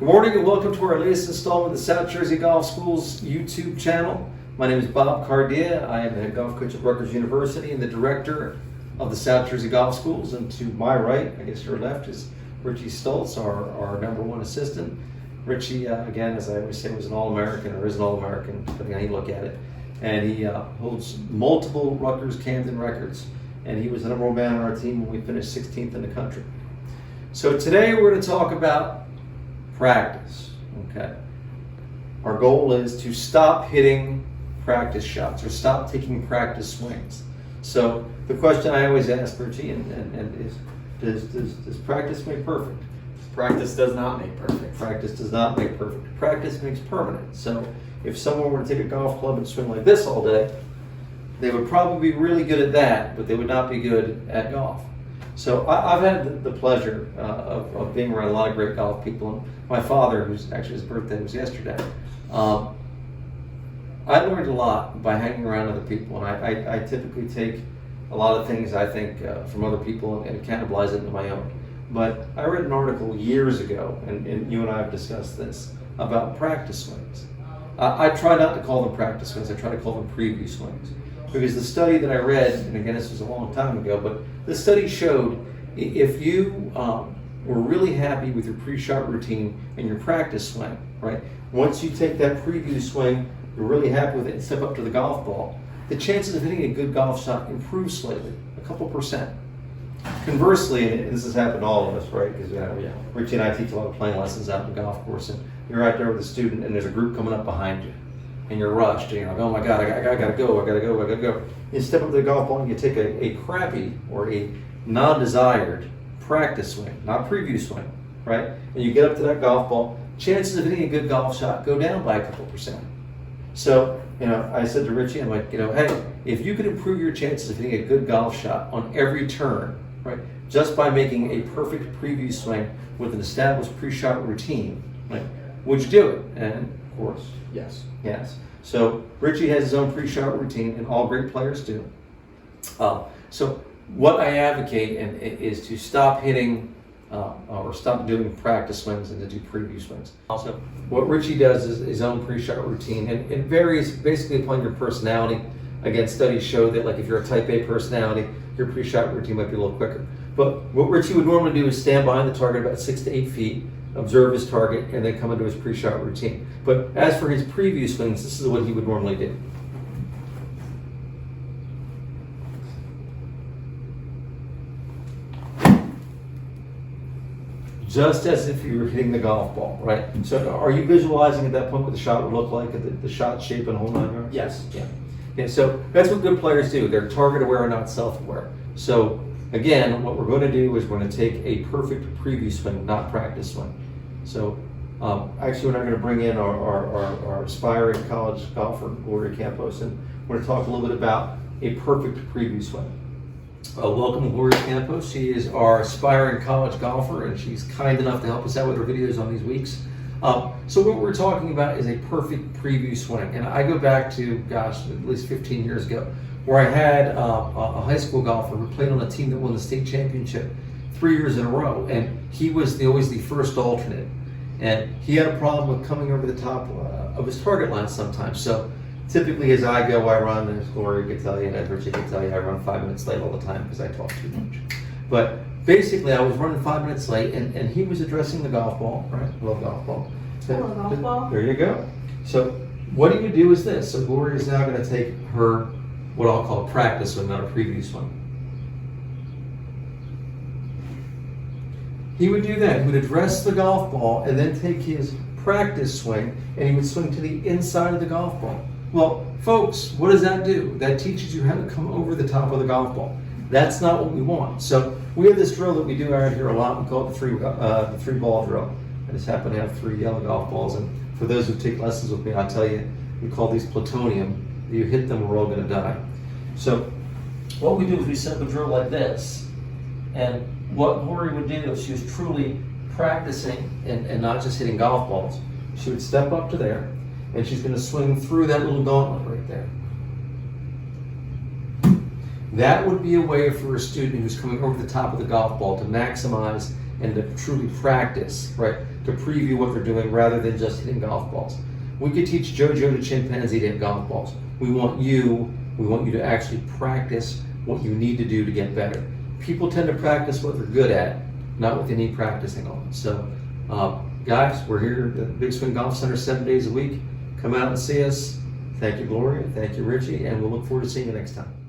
Good morning and welcome to our latest installment of the South Jersey Golf School's YouTube channel. My name is Bob Cardia. I am the head golf coach at Rutgers University and the director of the South Jersey Golf Schools. And to my right, I guess your left, is Richie Stoltz, our number one assistant. Richie, again, as I always say, was an All-American, or is an All-American, depending on how you look at it. And he holds multiple Rutgers Camden records. And he was the number one man on our team when we finished 16th in the country. So today we're going to talk about practice, okay? Our goal is to stop hitting practice shots or stop taking practice swings. So the question I always ask Richie and is, does practice make perfect? Practice does not make perfect. Practice does not make perfect. Practice makes permanent. So if someone were to take a golf club and swing like this all day, they would probably be really good at that, but they would not be good at golf. So I've had the pleasure of being around a lot of great golf people. And my father, who's actually his birthday was yesterday, I learned a lot by hanging around other people. And I typically take a lot of things I think from other people and cannibalize it into my own. But I read an article years ago, and you and I have discussed this, about practice swings. I try not to call them practice swings, I try to call them preview swings. Because the study that I read, and again this was a long time ago, but the study showed if you were really happy with your pre-shot routine and your practice swing, right? Once you take that preview swing, you're really happy with it and step up to the golf ball, the chances of hitting a good golf shot improve slightly, a couple percent. Conversely, and this has happened to all of us, right? Because Richie and I teach a lot of playing lessons out in the golf course, and you're out there with a student and there's a group coming up behind you. And you're rushed, and you're like, oh my God, I gotta go. You step up to the golf ball and you take a crappy or a non-desired practice swing, not preview swing, right? And you get up to that golf ball, chances of hitting a good golf shot go down by a couple percent. So, I said to Richie, I'm like, hey, if you could improve your chances of hitting a good golf shot on every turn, right, just by making a perfect preview swing with an established pre-shot routine, right, would you do it? And of course, Yes. yes. So Richie has his own pre-shot routine, and all great players do. So what I advocate is to stop hitting or stop doing practice swings and to do preview swings. Also, what Richie does is his own pre-shot routine, and it varies basically upon your personality. Again, studies show that like if you're a type A personality, your pre-shot routine might be a little quicker. But what Richie would normally do is stand behind the target about 6 to 8 feet, observe his target, and then come into his pre-shot routine. But as for his preview swings, this is what he would normally do. Just as if you were hitting the golf ball, right? So are you visualizing at that point what the shot would look like, the shot shape and whole 9 yards? Yes. Yeah, so that's what good players do. They're target aware and not self-aware. So again, what we're going to do is we're going to take a perfect preview swing, not practice swing. So actually we're not going to bring in our aspiring college golfer, Gloria Campos, and we're going to talk a little bit about a perfect preview swing. Welcome Gloria Campos. She is our aspiring college golfer, and she's kind enough to help us out with her videos on these weeks. So what we're talking about is a perfect preview swing. And I go back to, gosh, at least 15 years ago, where I had a high school golfer who played on a team that won the state championship 3 years in a row. And he was always the first alternate. And he had a problem with coming over the top of his target line sometimes. So typically as I go, I run, and as Gloria could tell you, and as Richie could tell you, I run 5 minutes late all the time because I talk too much. But basically, I was running 5 minutes late, and he was addressing the golf ball, right? Love golf ball. Hello, golf ball. There you go. So what he would do is this. So Gloria is now going to take her, what I'll call a practice swing, not a preview swing. He would do that. He would address the golf ball and then take his practice swing, and he would swing to the inside of the golf ball. Well, folks, what does that do? That teaches you how to come over the top of the golf ball. That's not what we want. So we have this drill that we do out here a lot. We call it the three ball drill. I just happen to have 3 yellow golf balls, and for those who take lessons with me, I'll tell you, we call these plutonium. You hit them, we're all going to die. So what we do is we set up a drill like this, and what Gloria would do if she was truly practicing and not just hitting golf balls, she would step up to there, and she's going to swing through that little gauntlet right there. That would be a way for a student who's coming over the top of the golf ball to maximize and to truly practice, right? To preview what they're doing rather than just hitting golf balls. We could teach JoJo to chimpanzee to hit golf balls. We want you to actually practice what you need to do to get better. People tend to practice what they're good at, not what they need practicing on. So, guys, we're here at the Big Swing Golf Center 7 days a week. Come out and see us. Thank you, Gloria. Thank you, Richie. And we'll look forward to seeing you next time.